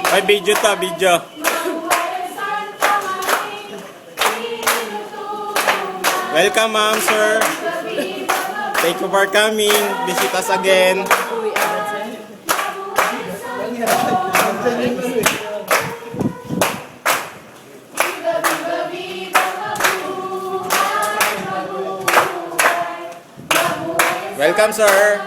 Ay, video to, video. Welcome, ma'am, sir. Thank you for coming. Visit us again. Welcome, sir.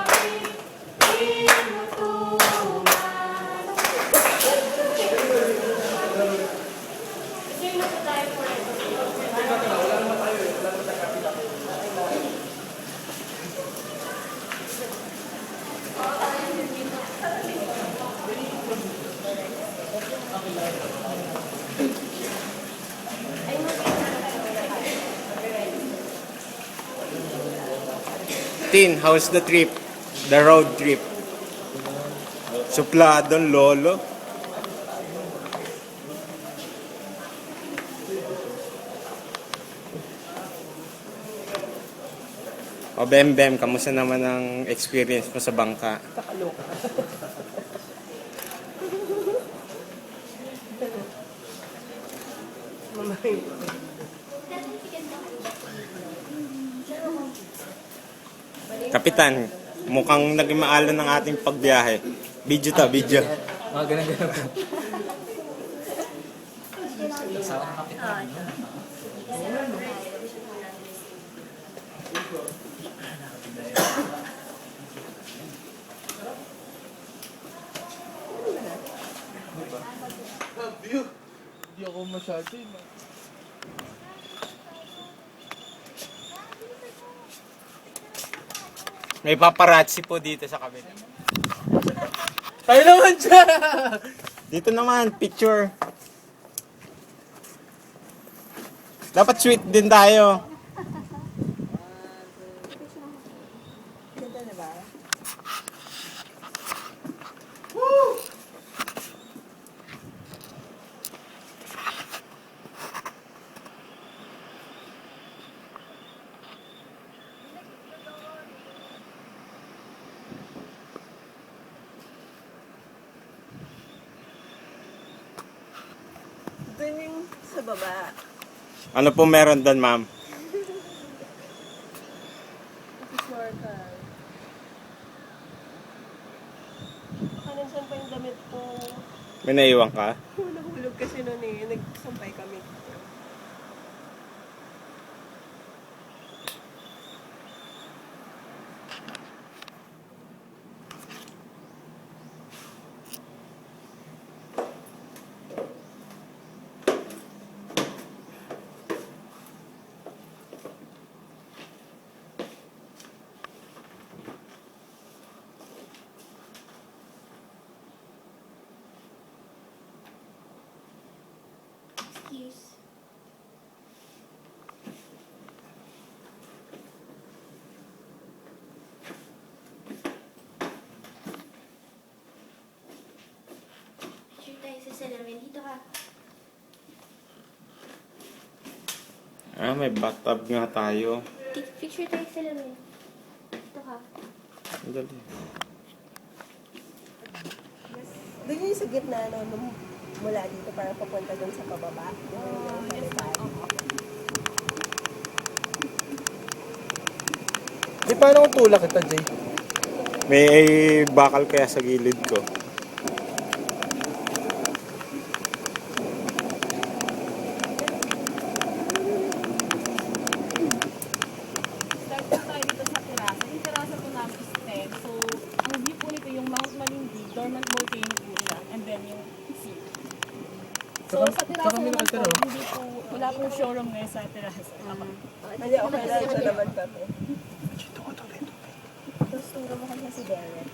Tin, how's the trip? The road trip. Supladong lolo. O Bem, kamusta naman ang experience mo sa bangka? Kakaloka. Mamay. Kapitan, mukhang naging maalan ng ating pagbiyahe. Video to, video. Mga ganun-ganun. Nagsawa ng kapitan. Hindi ako masyado eh. May paparazzi po dito sa kabila. Tayo naman siya! Dito naman, picture. Dapat sweet din tayo. Ganda na ba? Doon yung sa baba. Ano po meron doon, ma'am? Sure ka. Baka nandiyan pa yung damit ko. May naiwan ka? Nahulog kasi noon eh. Nagsampay kami. Excuse. Picture tayo sa salamin. Dito ka. Ah, may bathtub nga tayo. Picture tayo sa salamin. Dito ka. Dali. Doon yung sa gitna no, mula dito para papunta doon sa pababa. Di paano kung tulak kita, Jay? May bakal kaya sa gilid ko. Start po tayo dito sa terasa. Yung terasa po namin is 10. So, ang view po nito yung Mount Malindi, dormant volcano po siya, and then yung sea. So, sa terasa naman po, hindi po, wala pong showroom ngayon sa terasa. Hindi, okay lang siya naman kami. Tapos turo mo kanya si Derek.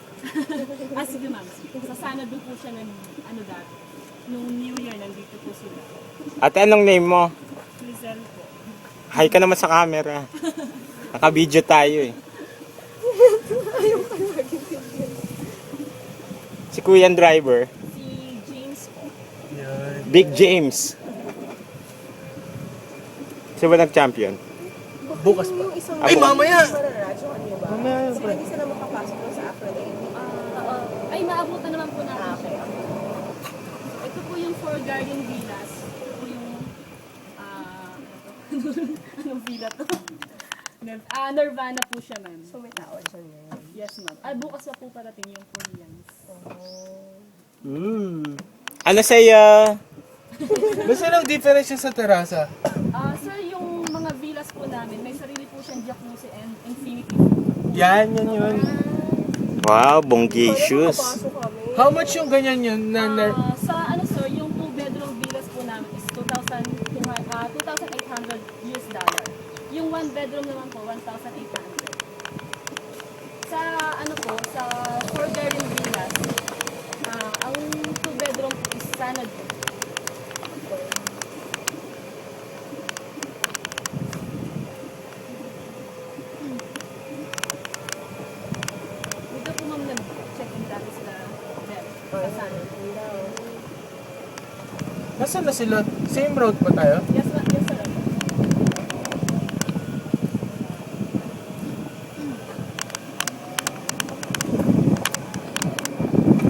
Sige ma'am, sa sana doon po siya ng, ano dati, nung New Year, nandito po sila. Ate, anong name mo? Lizelle po. Hi ka naman sa camera. Naka-video tayo eh. Si Kuya Driver. Si James po. Big James. Siya ba nag-champion? Bukas pa. Ay, mamaya! Mamaya yun, Sila pre. hindi sila makapasok doon sa Aphrodite. Ay, naabutan naman po natin siya. Guardian Villas. Ito po yung, anong villa to? Nirvana po siya, ma'am. So may tao dyan ngayon. Yes, ma'am. Bukas pa po parating yung Koreans. Ano sa'yo? Basta lang difference siya sa terasa. Sir, yung mga villas po namin, may sarili po siyang jacuzzi and infinity. Yan yun. Wow, bonggicious. Papasok kami. How much yung ganyan yun? Sa ano sir, yung 2-bedroom villas po namin is $2,800 US dollar. Yung 1-bedroom naman po, 1,800. Sa ano po, sa 4-bedroom villas, ang 2-bedroom po is Sanadu. Dito po ma'am nag-check-in dati sila sa Sanadu. Nasaan na sila? Same road pa tayo? Yes, yes sir.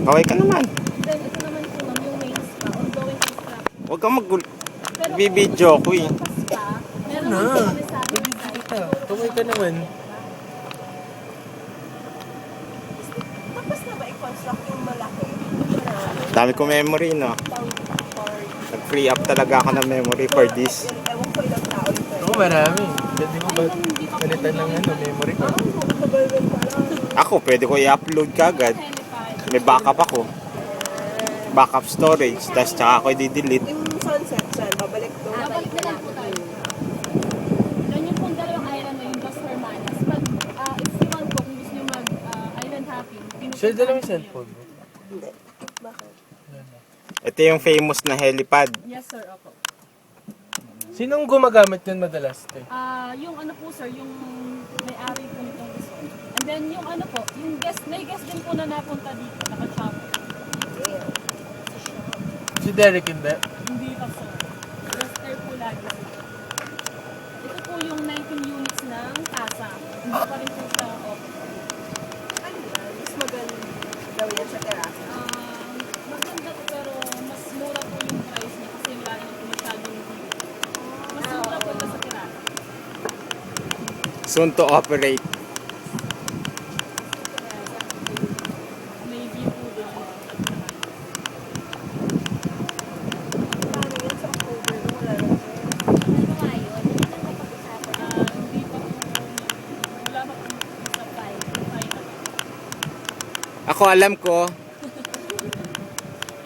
Okay ka naman. Then ito naman po ma'am, yung main spa, ongoing construction. Huwag kang Pero bibidyo ko eh. kung yung spa, meron Na. po kami sa amin Bibigyan site. kita. Tumay ka naman. Tapos na ba i-construct yung malaki? Dami ko memory, no? Nag-free up talaga ako ng memory for this. Ewan ko ilang tao ito. Oo, marami. Pwede ko ba Hindi pa po palitan ng memory ko? Matagal pala. Ako, pwede ko i-upload kagad. helipad. May backup ako. Backup storage. Tapos tsaka ako i-delete. Yung sunset dyan, babalik doon. Babalik na lang po tayo. Then yung pong dalawang island na yung Dos Hermanas. But if you want po, kung gusto nyo mag-island hopping, Share na lang yung cellphone mo. Hindi. Bakit? Ito yung famous na helipad. Yes sir, opo. Sinong gumagamit yun madalas? Te? Yung ano po sir, yung may-ari po nitong resort. And then yung ano po, yung guest, may guest din po na napunta dito, naka-chopper. Si Derek hindi. Hindi pa sir. Guest air po lagi sir. Ito po yung 19 units ng casa. Hindi pa rin po siya open. Ano yan? Mas maganda daw yan sa terasa. Maganda po pero mas mura po yung price niya kasi wala naman po masyadong view. Mas mura po ito sa terasa. Soon to operate. May view po doon. Paano yan sa October? Wala na. Ano nga yun? Hindi na mapag-usapan. Hindi pa po, wala pa po sa final. Ako alam ko,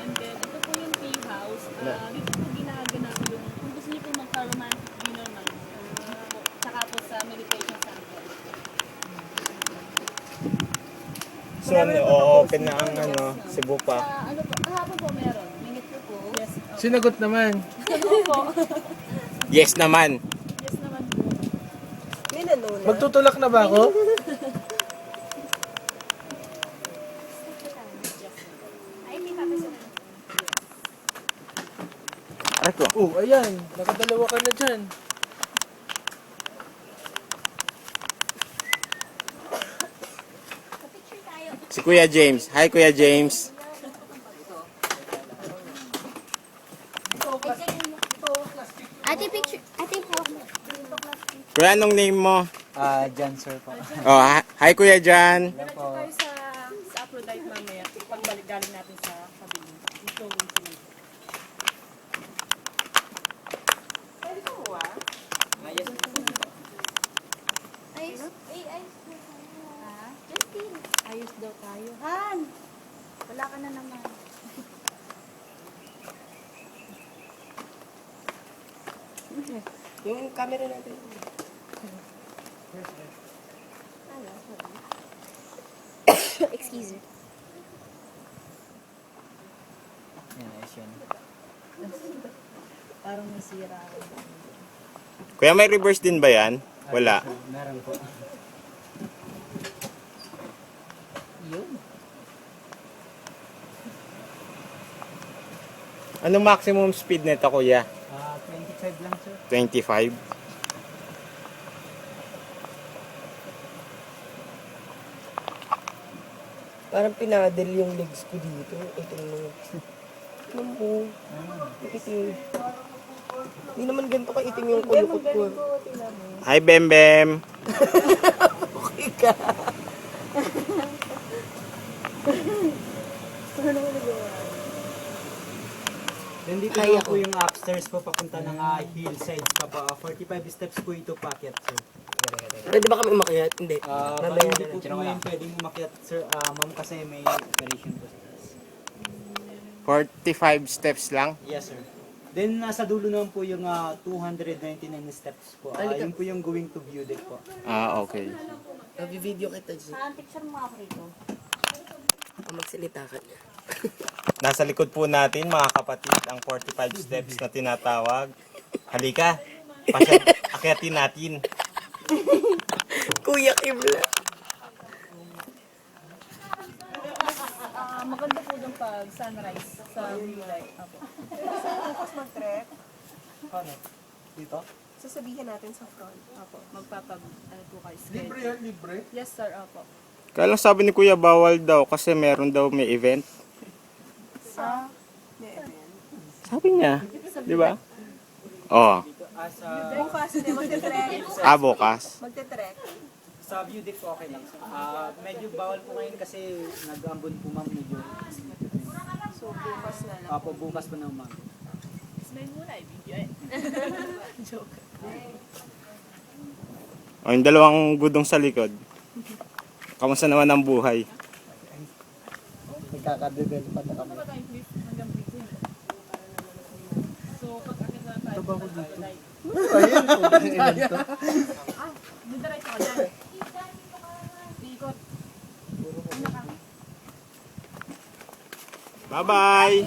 And then, ito po yung tea house. Dito po ginaganap yung, kung gusto niyo po magka-romantic dinner man, dito po, tsaka po sa meditation center. soon o-open na ang Cebu Sa pa. ano po, kahapon po meron. Minute po po. Yes. Sinagot naman. Opo. Yes naman. Yes naman po. May nanuna. Magtutulak na ba ako? Ay, may papasukan. Aray ko. Oh, ayan. Nakadalawa ka na dyan. Picture tayo. Si Kuya James. Hi Kuya James. Ate, picture. Ate, hawak mo. Kuya, anong name mo? Jan sir po. Oh, hi Kuya Jan. Diretso tayo sa Aphrodite mamaya. Pagbalik galing natin sa kabili. Ito yung pinag. Pwede ko mo ah? Ayos. Ay, ayos. Ha? Justin. Ayos daw tayo. Han! Wala ka na naman. Yung camera natin. Excuse me. Yan, ayos yun. Parang nasira. Kuya, may reverse din ba yan? Wala. Meron po. Yun. Anong maximum speed nito, Kuya? 25 lang sir. 25? Parang pinadel yung legs ko dito. Ito mo. Tignan mo. Itim. Hindi naman ganito ka-itim yung kulukot ko. Hi, Bem Bem. Okay ka. Then dito Kaya naman po yung upstairs po papunta ng hillsides pa po. 45 steps po ito paakyat, sir. Pwede ba kami umakyat? Hindi. Bali hindi po po ngayon pwedeng umakyat, sir. Ma'am, kasi may operation po. 45 steps lang. Yes, sir. Then nasa dulo naman po yung 299 steps po. Yun po yung going to view deck po. Ah, okay. Video kita dyan. Ah, picture mo ako rito. Magsalita ka niya. Nasa likod po natin, mga kapatid, ang 45 steps na tinatawag. Halika, akyatin natin. Kuya Kimla. Maganda po yung pag sunrise sa view light. Apo. Bukas mag-trek. Ano? Dito? Sasabihin natin sa front. Apo. Ano po kayo schedule. Libre yan, libre. Yes sir, apo. Kaya lang sabi ni Kuya, bawal daw kasi meron daw may event. Sabi niya, di ba? Oh, Bukas hindi magte-trek. bukas. Magte-trek. Sa view deck po okay lang. Medyo bawal po ngayon kasi nag-ambon po ma'am medyo. So bukas na lang. Apo, bukas pa na ma'am. Smile muna, i-video eh. Joke. O, yung dalawang gudong sa likod. Kamusta naman ang buhay? Nagkakadevelop pa na kami. Ano ba tayo please? Hanggang busy. So, pag-akit na tayo. Ito ba ako dito? Didiretso ka dyan. Ikot. Bye-bye!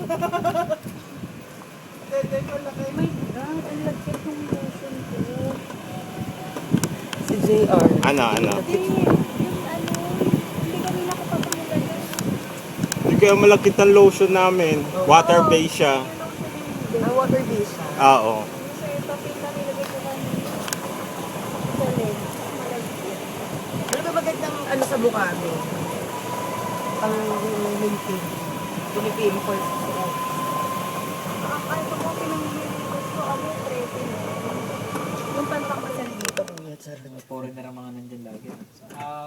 Si JR. Ano? Yung hindi kanina ko papagalan. Hindi kaya malakit ang lotion namin. Water-based siya. Water base siya. Oo. Sir, papita nilagay ko kanina. Galing. Malagkit. Ano ba magandang sa mukha mo? Pang maintain. Pinipin for Ay, pag ako pinamililigos ko, tretin. Yung pantakasan dito. Foreigner ang mga nandyan lagi.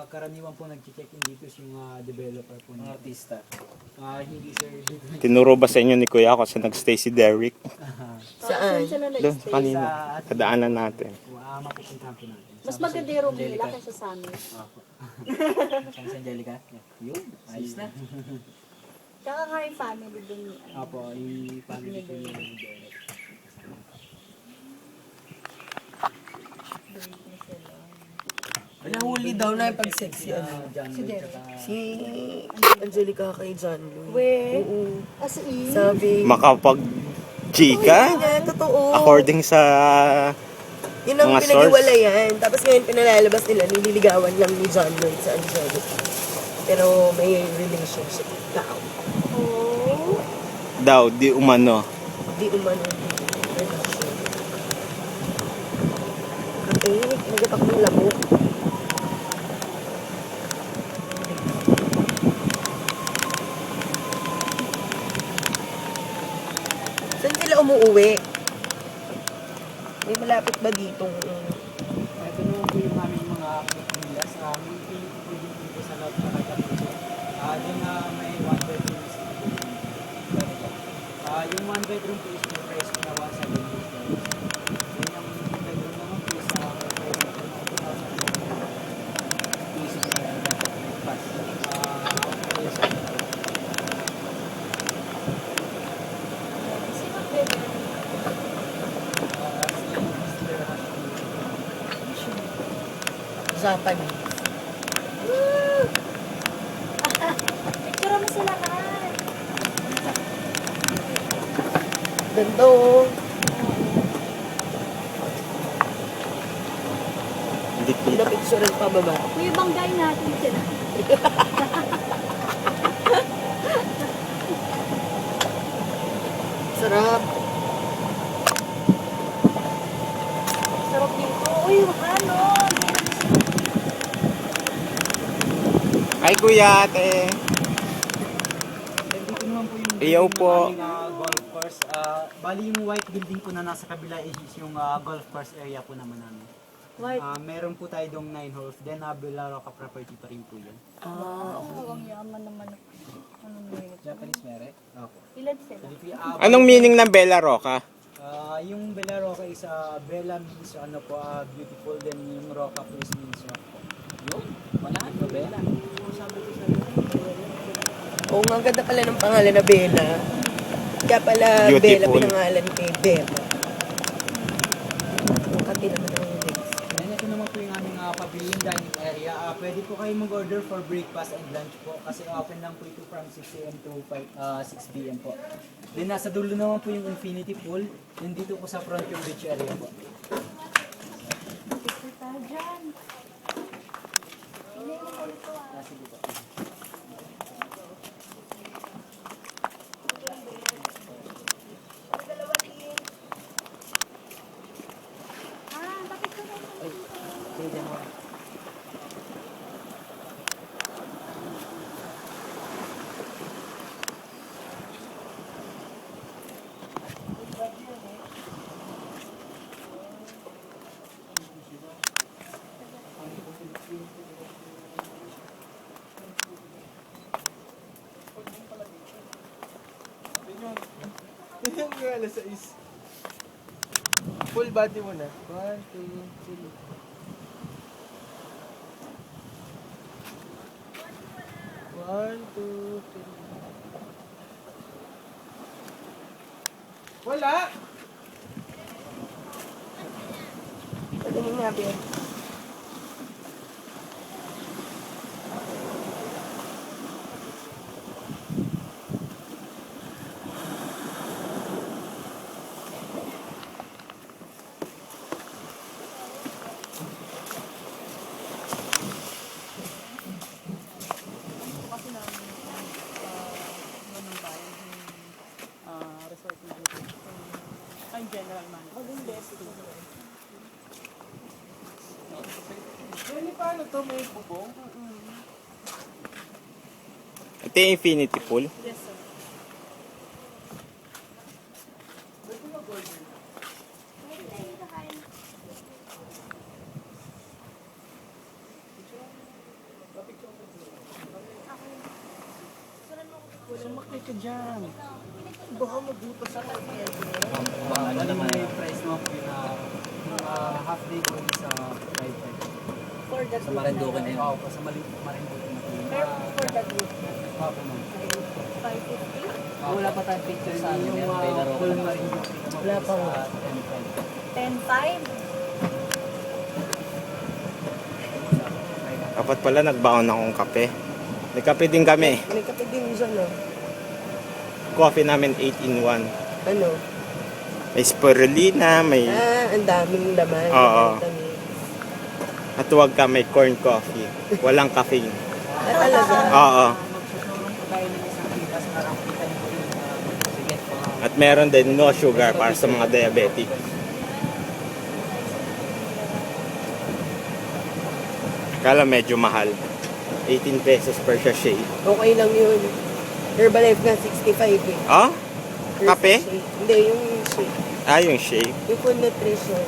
Karaniwan po nag-check-in dito yung developer po ng artista. Hindi sir dito. Tinuro ba sa inyo ni Kuya kasi nag-stay si Derek? Saan? Sila Doon, nag-stay. kanina. Kadaanan natin. Mapupuntahan po natin. Mas maganda yung room nila kaysa sa amin. Saan si Angelica? Yun, ayos na. Tsaka nga yung family dun. Apo, yung family ko yung Nahuli daw na yung pag-sexy John Lloyd tsaka Si Angelica kay John Lloyd. Weh, Oo. as in, Sabi. Makapag-chika? Yan, totoo. According sa... Yun ang mga pinag-iwalayan. Tapos ngayon pinalalabas nila, nililigawan lang ni John Lloyd sa Angelica. Pero may relationship tao. oh, Daw, di umano. Di umano relasyon. Okay, nagatak ng lamok. Saan sila umuuwi? May malapit ba ditong... ito naman po yung aming mga nila sa aming pwede dito sa loob na kagamitin. Doon may one bedroom is yung one bedroom po is may price na 170. Then yung bedroom naman po is isip na breakfast. Japanese. picture mo sila ka. Ganda oh. Dikit. Pinapicturean pa baba. Kuya, banggay natin sila. Sarap. Sarap dito. Uy, ano? Hi Kuya, ate. Then dito naman po yung Iyaw po. aming golf course, bali yung white building po na nasa kabila is yung golf course area po naman namin. White. Meron po tayo dong 9 holes, then Bella Roca property pa rin po yun. Ang yaman naman. Ano na yun? Japanese merit? Opo. Ilan sila? Anong meaning ng Bella Roca? Yung Bella Roca is Bella means ano po, beautiful, then yung Roca place means rock po. Yun, wala, Bella. Oo, nga, ang ganda pala ng pangalan na Bella. Kaya pala Bella Beautiful. pinangalan kay Bella. Makati naman ang lyrics. Then ito naman po yung aming pavilion dining area. Pwede po kayo mag-order for breakfast and lunch po kasi open lang po ito from 6 a.m. to 6 p.m. po. Then nasa dulo naman po yung infinity pool. Then dito po sa front yung beach area po. Picture tayo dyan. Hindi mo ulit to ah. Sige po. Bakit ka naman? Tingnan nga alas 6. Full body mo na. 1, 2, 3. One, two, three. Wala! Patingin nga, Ben. Kasi namin ng bayan yung resort na dito. Ay, general man. Really, paano to? May bubong? Ito yung infinity pool. Yes, sir. Sumakay ka dyan. Baka mabutas ako. Ano naman yung price mo po yung half day ko sa ride time. For the Sa Marinduque na yun? Oo, sa Marinduque na yun. For the group. Opo, ma'am. 550? Wala pa tayong picture sa amin. Yung full Marinduque. Wala pa nga. 10-5? Dapat pala nagbaon akong kape. May kape din kami. May kape din dyan, no? Coffee namin 8-in-1. Ano? May spirulina, may... Ang daming laman. Oo. Vitamin. At huwag ka may corn coffee. Walang caffeine. Talaga? Oo. Magsusurong po tayo ng isang kitas para makita niyo po yung sige. At meron din no sugar para sa mga diabetic. Kala medyo mahal. 18 pesos per sachet. Okay lang yun. Herbalife nga, 65 eh. Oh? Per Kape? sachet. Hindi, yung shake. Ah, yung shake. Yung full nutrition.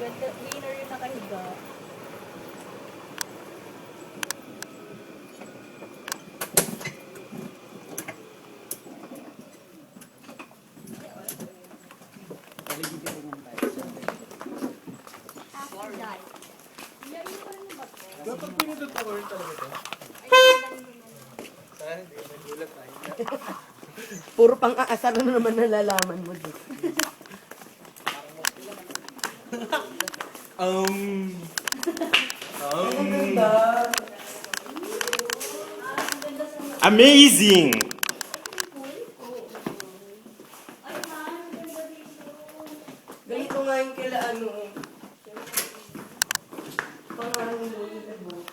Ganda, winner yung nakahiga. After that. Dapat pinatutukorin talaga to. Sana hindi, nagulat tayo. Puro pang-aasar na naman nalalaman mo dito. Amazing! Ganito nga yung kila ano. Pangalan mo yung labo.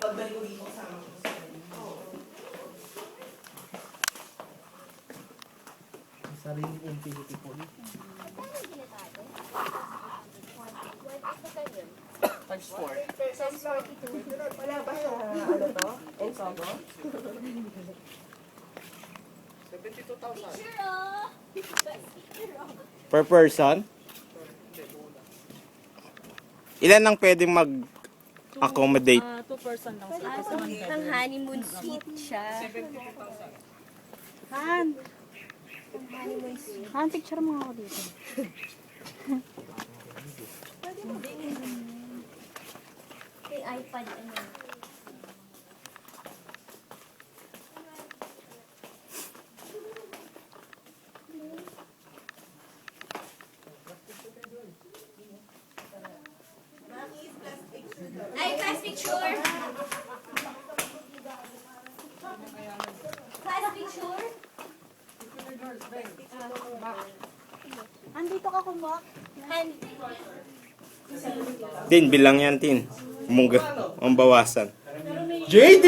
Pagbalik ko dito kasama ko sa Sariling infinity po. What is the time? times 4. Wala ba sa ano to? Ensogo? Picture oh! Picture oh! Per person? Ilan ang pwedeng mag-accommodate? 2 person lang sir. Kasi one bed. Ang honeymoon suite siya. Han! Ang honeymoon suite. Han, picture mo ako dito. May iPad ano. Ay, class picture! Class picture! Andito ka kumak. Hand. Tin, bilang yan, Tin. Mungga, ang bawasan. JD!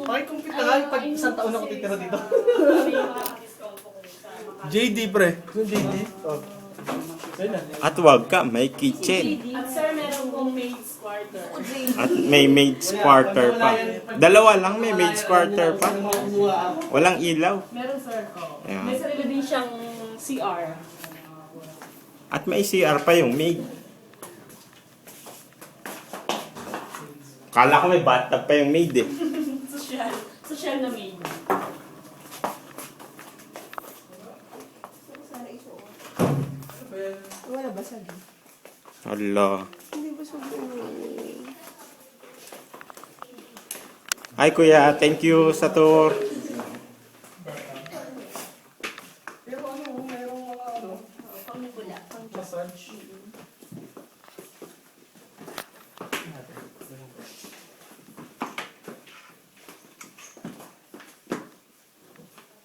Pakikumpita, pag isang taon ako titira dito. JD, pre. Yung JD? Oh. At wag ka, may kitchen. At sir, meron pong maid's quarter. At may maid's quarter pa. Dalawa lang, may maid's quarter pa. Walang ilaw. Meron sir. Ayan. May sarili din siyang CR. At may CR pa yung maid. Kala ko may bathtub pa yung maid eh. Social. Social na maid. Wala ba sa di? Hala. Hindi ba sa Hi kuya, thank you sa tour.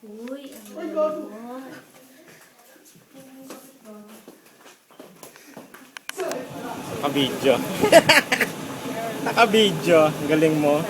Uy, ang galing. Naka-video. Naka-video. Galing mo.